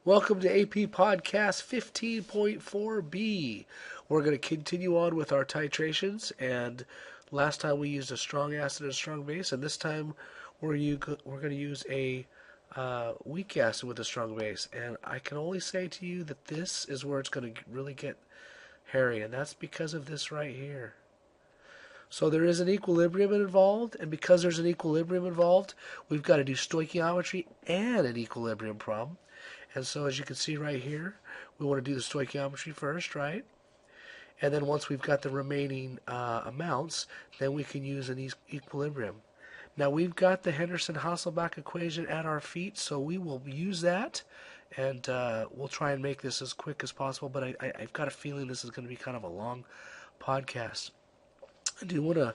Welcome to AP Podcast 15.4b. We're going to continue on with our titrations, and last time we used a strong acid and a strong base, and this time we're going to use a weak acid with a strong base. And I can only say to you that this is where it's going to really get hairy, and that's because of this right here. So there is an equilibrium involved, and because there's an equilibrium involved, we've got to do stoichiometry and an equilibrium problem. And so as you can see right here, we want to do the stoichiometry first, right? And then once we've got the remaining amounts, then we can use an equilibrium. Now we've got the Henderson-Hasselbalch equation at our feet, so we will use that, and we'll try and make this as quick as possible, but I've got a feeling this is going to be kind of a long podcast. I do want to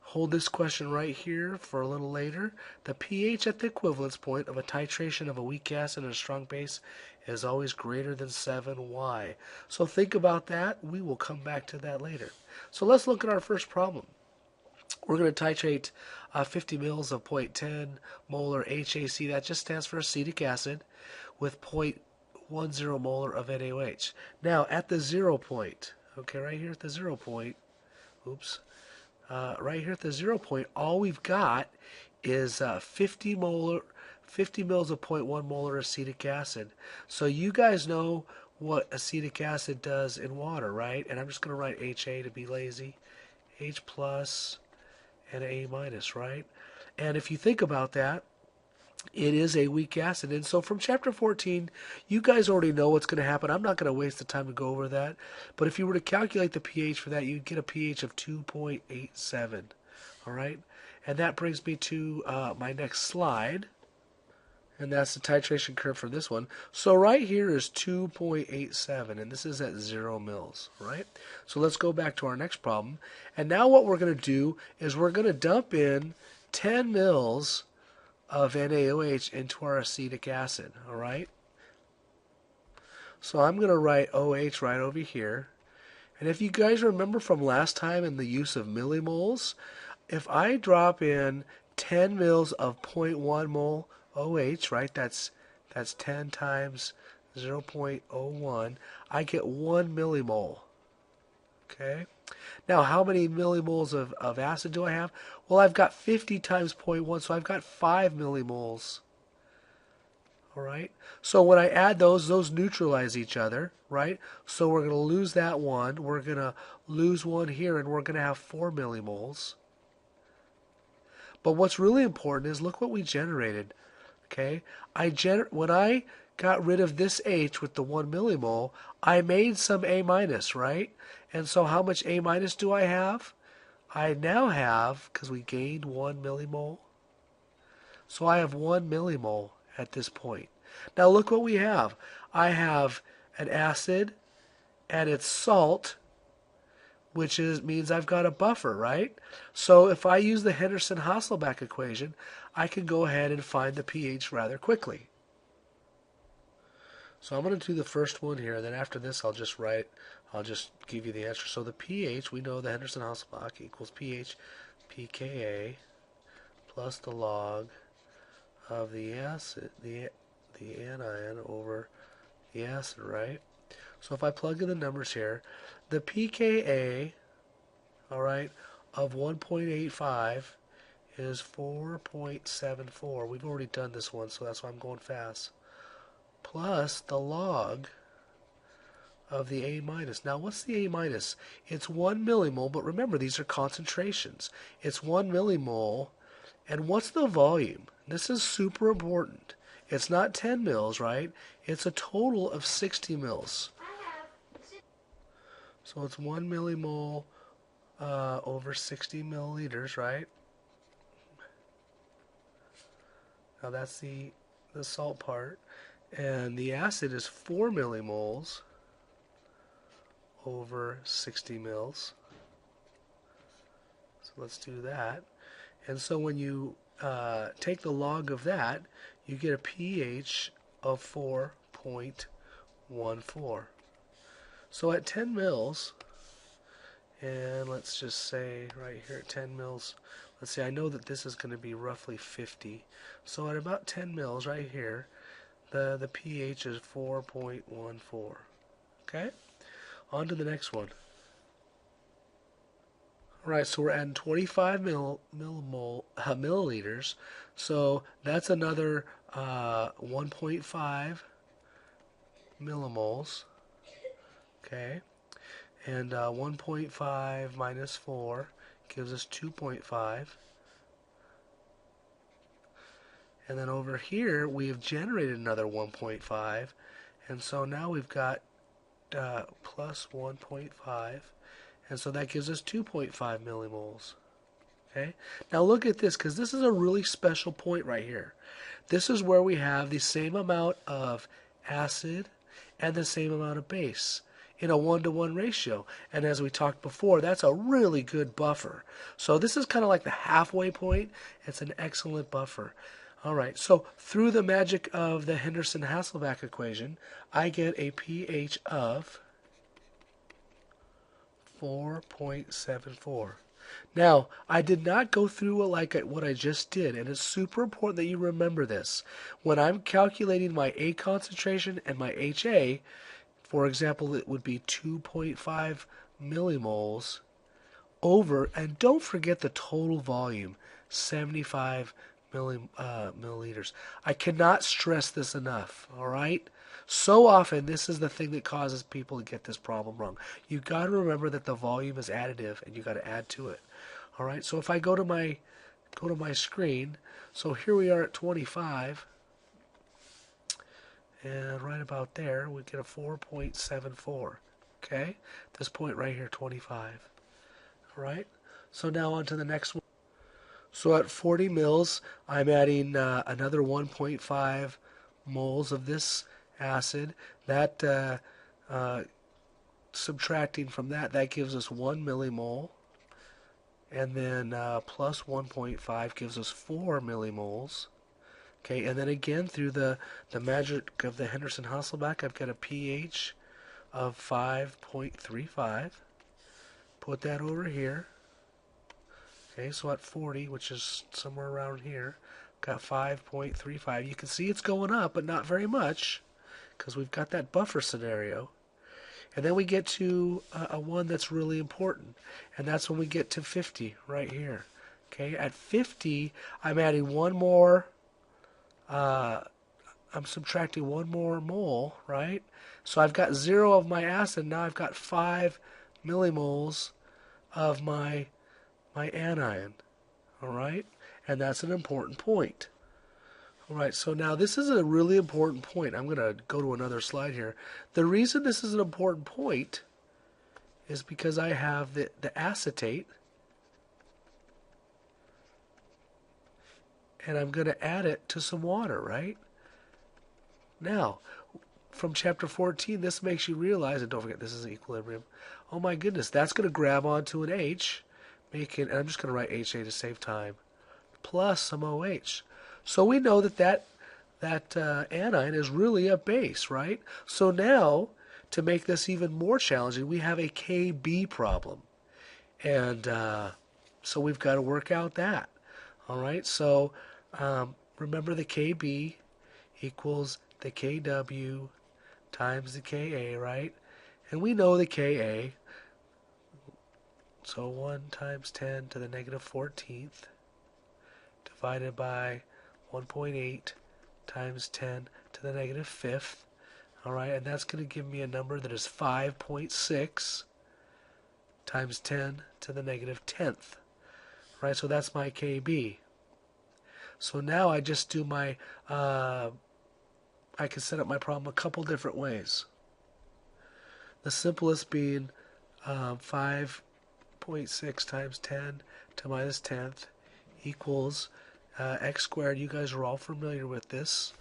hold this question right here for a little later. The pH at the equivalence point of a titration of a weak acid and a strong base is always greater than 7. Why? So think about that. We will come back to that later. So let's look at our first problem. We're going to titrate 50 mils of 0.10 molar HAC. That just stands for acetic acid with 0.10 molar of NaOH. Now at the 0 point, okay, right here at the 0 point, right here at the 0 point, all we've got is 50 mils of 0.1 molar acetic acid. So you guys know what acetic acid does in water, right? And I'm just going to write HA to be lazy. H plus and A minus, right? And if you think about that, it is a weak acid. And so from chapter 14, you guys already know what's going to happen. I'm not going to waste the time to go over that. But if you were to calculate the pH for that, you'd get a pH of 2.87. All right? And that brings me to my next slide. And that's the titration curve for this one. So right here is 2.87, and this is at 0 mils, right? So let's go back to our next problem. And now what we're going to do is we're going to dump in 10 mils of NaOH into our acetic acid, all right? So I'm going to write OH right over here. And if you guys remember from last time in the use of millimoles, if I drop in 10 mils of 0.1 mol OH, right, that's 10 times 0.01, I get 1 millimole, okay? Now, how many millimoles of acid do I have? Well, I've got 50 times 0.1, so I've got 5 millimoles. All right? So when I add those neutralize each other, right? So we're going to lose that one. We're going to lose one here, and we're going to have 4 millimoles. But what's really important is look what we generated, okay? When I got rid of this H with the 1 millimole, I made some A minus, right? And so how much A minus do I have? I now have, because we gained 1 millimole, so I have 1 millimole at this point. Now look what we have. I have an acid and its salt, which means I've got a buffer, right? So if I use the Henderson-Hasselbalch equation, I can go ahead and find the pH rather quickly. So I'm going to do the first one here, and then after this I'll just give you the answer. So the pH, we know the Henderson-Hasselbalch equals pH pKa plus the log of the acid, the anion over the acid, right? So if I plug in the numbers here, the pKa, all right, of 1.85 is 4.74. We've already done this one, so that's why I'm going fast. Plus the log of the A minus. Now what's the A minus? It's 1 millimole, but remember these are concentrations. It's 1 millimole, and what's the volume? This is super important. It's not 10 mils, right? It's a total of 60 mils. So it's 1 millimole over 60 milliliters, right? Now that's the salt part. And the acid is 4 millimoles over 60 mils. So let's do that. And so when you take the log of that, you get a pH of 4.14. So at 10 mils, and let's just say right here at 10 mils, let's say I know that this is going to be roughly 50. So at about 10 mils right here, the pH is 4.14. Okay? On to the next one. All right, so we're adding 25 milliliters. So that's another 1.5 millimoles. Okay? And 1.5 minus 4 gives us 2.5. And then over here, we have generated another 1.5. And so now we've got plus 1.5. And so that gives us 2.5 millimoles. Okay? Now look at this, because this is a really special point right here. This is where we have the same amount of acid and the same amount of base in a 1-to-1 ratio. And as we talked before, that's a really good buffer. So this is kind of like the halfway point. It's an excellent buffer. All right, so through the magic of the Henderson-Hasselbalch equation, I get a pH of 4.74. Now, I did not go through it like what I just did, and it's super important that you remember this. When I'm calculating my A concentration and my HA, for example, it would be 2.5 millimoles over, and don't forget the total volume, 75 milliliters. I cannot stress this enough, all right? So often, this is the thing that causes people to get this problem wrong. You've got to remember that the volume is additive, and you've got to add to it. All right, so if I go to my screen, so here we are at 25, and right about there, we get a 4.74, okay? This point right here, 25, all right? So now on to the next one. So at 40 mils, I'm adding another 1.5 moles of this acid. That subtracting from that gives us 1 millimole. And then plus 1.5 gives us 4 millimoles. Okay, and then again through the magic of the Henderson-Hasselbalch, I've got a pH of 5.35. Put that over here. Okay, so at 40, which is somewhere around here, got 5.35. You can see it's going up, but not very much, because we've got that buffer scenario. And then we get to a one that's really important, and that's when we get to 50 right here. Okay, at 50, I'm adding one more, I'm subtracting one more mole, right? So I've got 0 of my acid, now I've got 5 millimoles of my anion, all right? And that's an important point. All right, so now this is a really important point. I'm going to go to another slide here. The reason this is an important point is because I have the acetate, and I'm going to add it to some water, right? Now, from chapter 14, this makes you realize, and don't forget this is equilibrium, oh my goodness, that's going to grab onto an H, and I'm just going to write HA to save time, plus some OH. So we know that anion is really a base, right? So now, to make this even more challenging, we have a KB problem. And so we've got to work out that. All right, so remember the KB equals the KW times the KA, right? And we know the KA. So 1 times 10 to the negative 14th divided by 1.8 times 10 to the negative 5th. All right, and that's going to give me a number that is 5.6 times 10 to the negative 10th. Right, so that's my KB. So now I just do my, I can set up my problem a couple different ways. The simplest being 5.6 times 10 to minus 10th equals x squared. You guys are all familiar with this.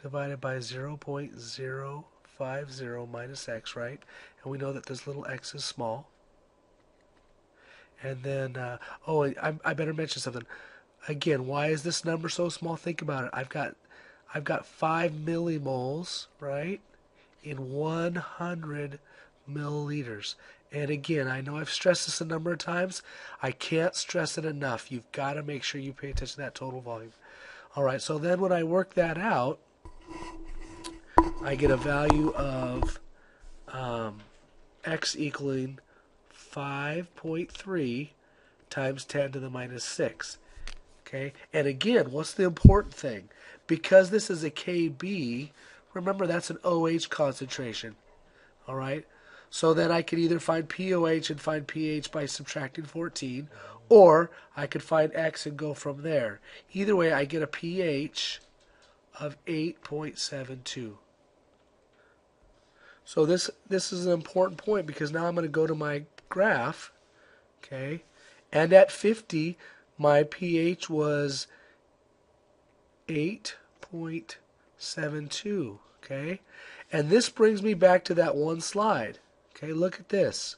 Divided by 0.050 minus x, right? And we know that this little x is small. And then, I better mention something. Again, why is this number so small? Think about it. I've got 5 millimoles, right, in 100 milliliters. And again, I know I've stressed this a number of times. I can't stress it enough. You've got to make sure you pay attention to that total volume. All right, so then when I work that out, I get a value of x equaling 5.3 times 10 to the minus 6. Okay, and again, what's the important thing? Because this is a KB, remember that's an OH concentration. All right, so then I could either find POH and find pH by subtracting 14, or I could find X and go from there. Either way, I get a pH of 8.72. So this is an important point because now I'm going to go to my graph, okay, and at 50, my pH was 8.72, okay, and this brings me back to that one slide. Okay, look at this.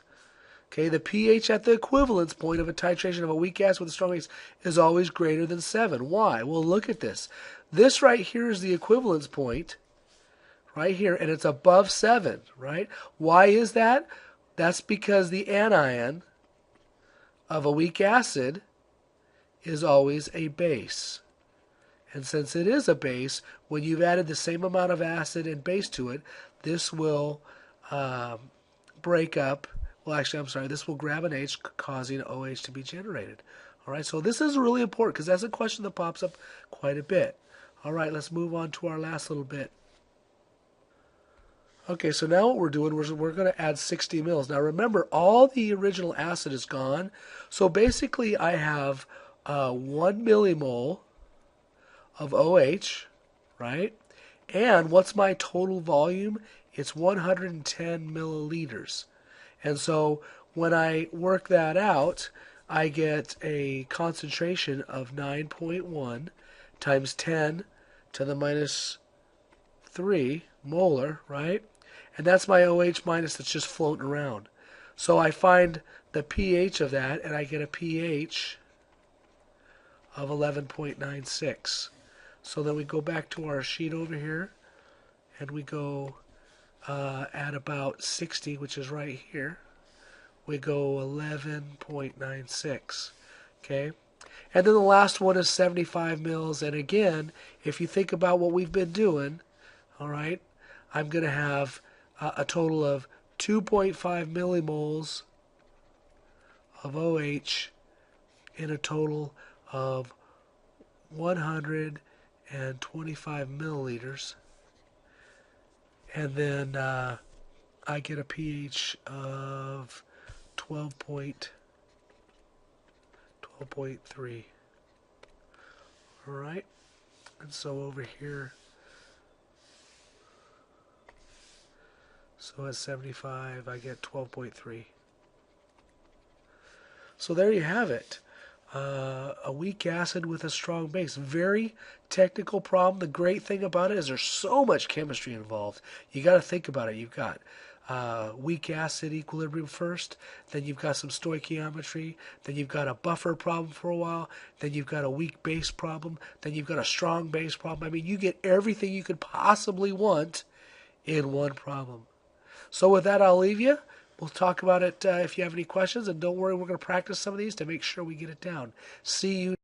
Okay, the pH at the equivalence point of a titration of a weak acid with a strong base is always greater than 7. Why? Well, look at this. This right here is the equivalence point, right here, and it's above 7, right? Why is that? That's because the anion of a weak acid is always a base. And since it is a base, when you've added the same amount of acid and base to it, this will break up. Well, actually, I'm sorry, this will grab an H, causing OH to be generated. All right, so this is really important because that's a question that pops up quite a bit. All right, let's move on to our last little bit. Okay, so now what we're doing is we're going to add 60 mils. Now remember, all the original acid is gone. So basically I have 1 millimole of OH, right? And what's my total volume? It's 110 milliliters. And so when I work that out, I get a concentration of 9.1 times 10 to the minus 3 molar, right? And that's my OH minus that's just floating around. So I find the pH of that, and I get a pH of 11.96. So then we go back to our sheet over here, and we go at about 60, which is right here. We go 11.96, okay? And then the last one is 75 mils, and again, if you think about what we've been doing, all right, I'm going to have a total of 2.5 millimoles of OH in a total of 125 milliliters. And then I get a pH of 12.3. All right. And so over here, so at 75, I get 12.3. So there you have it. A weak acid with a strong base. Very technical problem. The great thing about it is there's so much chemistry involved. You got to think about it. You've got weak acid equilibrium first, then you've got some stoichiometry, then you've got a buffer problem for a while, then you've got a weak base problem, then you've got a strong base problem. I mean, you get everything you could possibly want in one problem. So with that, I'll leave you. We'll talk about it if you have any questions, and don't worry, we're going to practice some of these to make sure we get it down. See you.